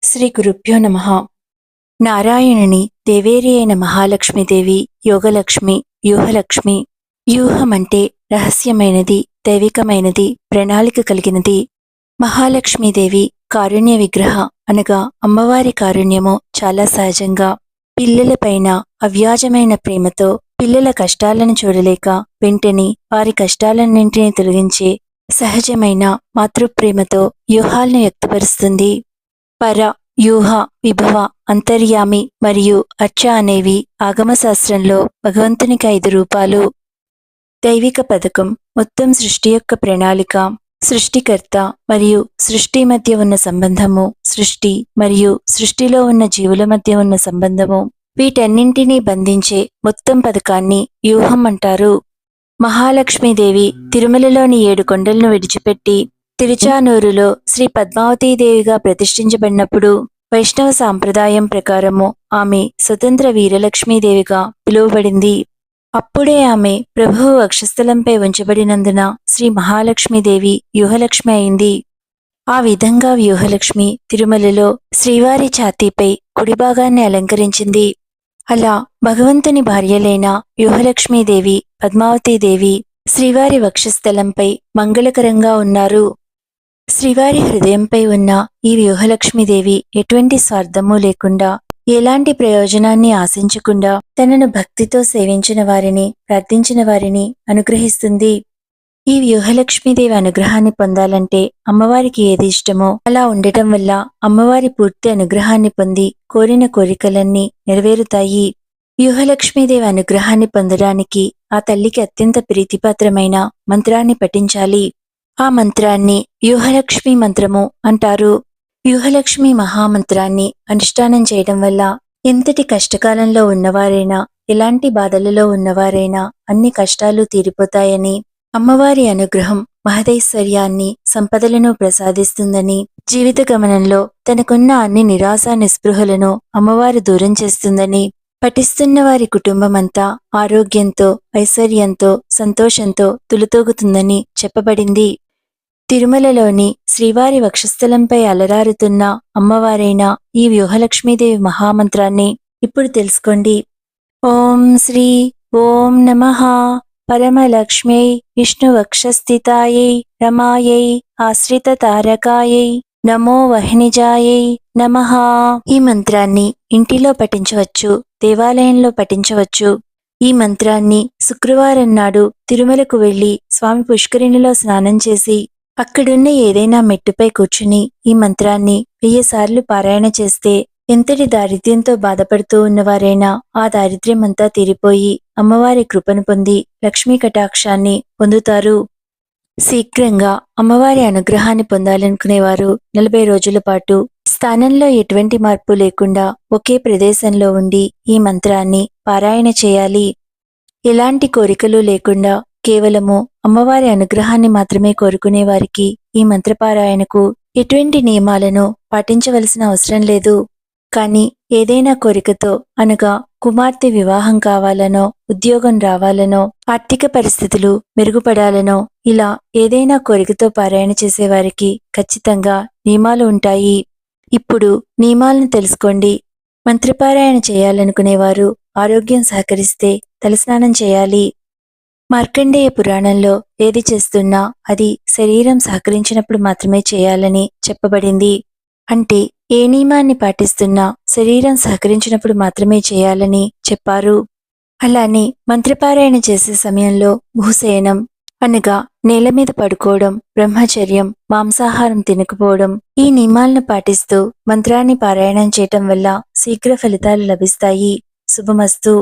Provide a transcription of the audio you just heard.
శ్రీ గురుభ్యో నమః. నారాయణుని దేవేరి అయిన మహాలక్ష్మీదేవి యోగలక్ష్మి, వ్యూహలక్ష్మి. వ్యూహమంటే రహస్యమైనది, దైవికమైనది, ప్రణాళిక కలిగినది. మహాలక్ష్మీదేవి కారుణ్య విగ్రహ అనగా అమ్మవారి కారుణ్యము చాలా సహజంగా, పిల్లలపైన అవ్యాజమైన ప్రేమతో పిల్లల కష్టాలను చూడలేక వెంటనే వారి కష్టాలన్నింటినీ తొలగించే సహజమైన మాతృప్రేమతో వ్యూహాలను వ్యక్తపరుస్తుంది. పర, వ్యూహ, విభవ, అంతర్యామి మరియు అర్చ అనేవి ఆగమశాస్త్రంలో భగవంతునికి 5 రూపాలు. దైవిక పథకం మొత్తం సృష్టి యొక్క ప్రణాళిక, సృష్టికర్త మరియు సృష్టి మధ్య ఉన్న సంబంధము, సృష్టి మరియు సృష్టిలో ఉన్న జీవుల మధ్య ఉన్న సంబంధము, వీటన్నింటినీ బంధించే మొత్తం పథకాన్ని వ్యూహం అంటారు. మహాలక్ష్మీదేవి తిరుమలలోని 7 కొండలను విడిచిపెట్టి తిరుచానూరులో శ్రీ పద్మావతీదేవిగా ప్రతిష్ఠించబడినప్పుడు వైష్ణవ సాంప్రదాయం ప్రకారము ఆమె స్వతంత్ర వీరలక్ష్మీదేవిగా పిలువబడింది. అప్పుడే ఆమె ప్రభువు వక్షస్థలంపై ఉంచబడినందున శ్రీ మహాలక్ష్మీదేవి వ్యూహలక్ష్మి అయింది. ఆ విధంగా వ్యూహలక్ష్మి తిరుమలలో శ్రీవారి ఛాతీపై కుడి భాగాన్ని అలంకరించింది. అలా భగవంతుని భార్యలైన వ్యూహలక్ష్మీదేవి, పద్మావతీదేవి శ్రీవారి వక్షస్థలంపై మంగళకరంగా ఉన్నారు. శ్రీవారి హృదయంపై ఉన్న ఈ వ్యూహలక్ష్మీదేవి ఎటువంటి స్వార్థము లేకుండా, ఎలాంటి ప్రయోజనాన్ని ఆశించకుండా తనను భక్తితో సేవించిన వారిని, ప్రార్థించిన వారిని అనుగ్రహిస్తుంది. ఈ వ్యూహలక్ష్మీదేవి అనుగ్రహాన్ని పొందాలంటే అమ్మవారికి ఏది ఇష్టమో అలా ఉండటం వల్ల అమ్మవారి పూర్తి అనుగ్రహాన్ని పొంది కోరిన కోరికలన్నీ నెరవేరుతాయి. వ్యూహలక్ష్మీదేవి అనుగ్రహాన్ని పొందడానికి ఆ తల్లికి అత్యంత ప్రీతిపాత్రమైన మంత్రాన్ని పఠించాలి. ఆ మంత్రాన్ని వ్యూహలక్ష్మి మంత్రము అంటారు. వ్యూహలక్ష్మి మహామంత్రాన్ని అనుష్ఠానం చేయడం వల్ల ఎంతటి కష్టకాలంలో ఉన్నవారైనా, ఎలాంటి బాధలలో ఉన్నవారైనా అన్ని కష్టాలు తీరిపోతాయని, అమ్మవారి అనుగ్రహం మహదైశ్వర్యాన్ని, సంపదలను ప్రసాదిస్తుందని, జీవిత గమనంలో తనకున్న అన్ని నిరాశ నిస్పృహలను అమ్మవారు దూరం చేస్తుందని, పఠిస్తున్న వారి కుటుంబమంతా ఆరోగ్యంతో, ఐశ్వర్యంతో, సంతోషంతో తులతూగుతుందని చెప్పబడింది. తిరుమలలోని శ్రీవారి వక్షస్థలంపై అలరారుతున్న అమ్మవారైన ఈ వ్యూహలక్ష్మీదేవి మహామంత్రాన్ని ఇప్పుడు తెలుసుకోండి. ఓం శ్రీ ఓం నమః పరమలక్ష్మ్యై విష్ణువక్షస్థితాయై రమాయై ఆశ్రిత తారకాయై నమో వహ్నిజాయై నమః. ఈ మంత్రాన్ని ఇంటిలో పఠించవచ్చు, దేవాలయంలో పఠించవచ్చు. ఈ మంత్రాన్ని శుక్రవారం నాడు తిరుమలకు వెళ్లి స్వామి పుష్కరిణిలో స్నానం చేసి అక్కడున్న ఏదైనా మెట్టుపై కూర్చుని ఈ మంత్రాన్ని 1000 సార్లు పారాయణ చేస్తే ఎంతటి దారిద్ర్యంతో బాధపడుతూ ఉన్నవారైనా ఆ దారిద్ర్యమంతా తీరిపోయి అమ్మవారి కృపను పొంది లక్ష్మీ కటాక్షాన్ని పొందుతారు. శీఘ్రంగా అమ్మవారి అనుగ్రహాన్ని పొందాలనుకునేవారు 40 రోజుల పాటు స్థానంలో ఎటువంటి మార్పు లేకుండా ఒకే ప్రదేశంలో ఉండి ఈ మంత్రాన్ని పారాయణ చేయాలి. ఎలాంటి కోరికలు లేకుండా కేవలము అమ్మవారి అనుగ్రహాన్ని మాత్రమే కోరుకునే వారికి ఈ మంత్రపారాయణకు ఎటువంటి నియమాలను పాటించవలసిన అవసరం లేదు. కానీ ఏదైనా కోరికతో, అనగా కుమార్తె వివాహం కావాలనో, ఉద్యోగం రావాలనో, ఆర్థిక పరిస్థితులు మెరుగుపడాలనో, ఇలా ఏదైనా కోరికతో పారాయణ చేసేవారికి ఖచ్చితంగా నియమాలు ఉంటాయి. ఇప్పుడు నియమాలను తెలుసుకోండి. మంత్రపారాయణ చేయాలనుకునేవారు ఆరోగ్యం సహకరిస్తే తలస్నానం చేయాలి. మార్కండేయ పురాణంలో ఏది చేస్తున్నా అది శరీరం సహకరించినప్పుడు మాత్రమే చేయాలని చెప్పబడింది. అంటే ఏ నియమాన్ని పాటిస్తున్నా శరీరం సహకరించినప్పుడు మాత్రమే చేయాలని చెప్పారు. అలానే మంత్రపారాయణ చేసే సమయంలో భూశయనం అనగా నేల మీద పడుకోవడం, బ్రహ్మచర్యం, మాంసాహారం తినకపోవడం, ఈ నియమాలను పాటిస్తూ మంత్రాన్ని పారాయణం చేయటం వల్ల శీఘ్ర ఫలితాలు లభిస్తాయి. శుభమస్తు.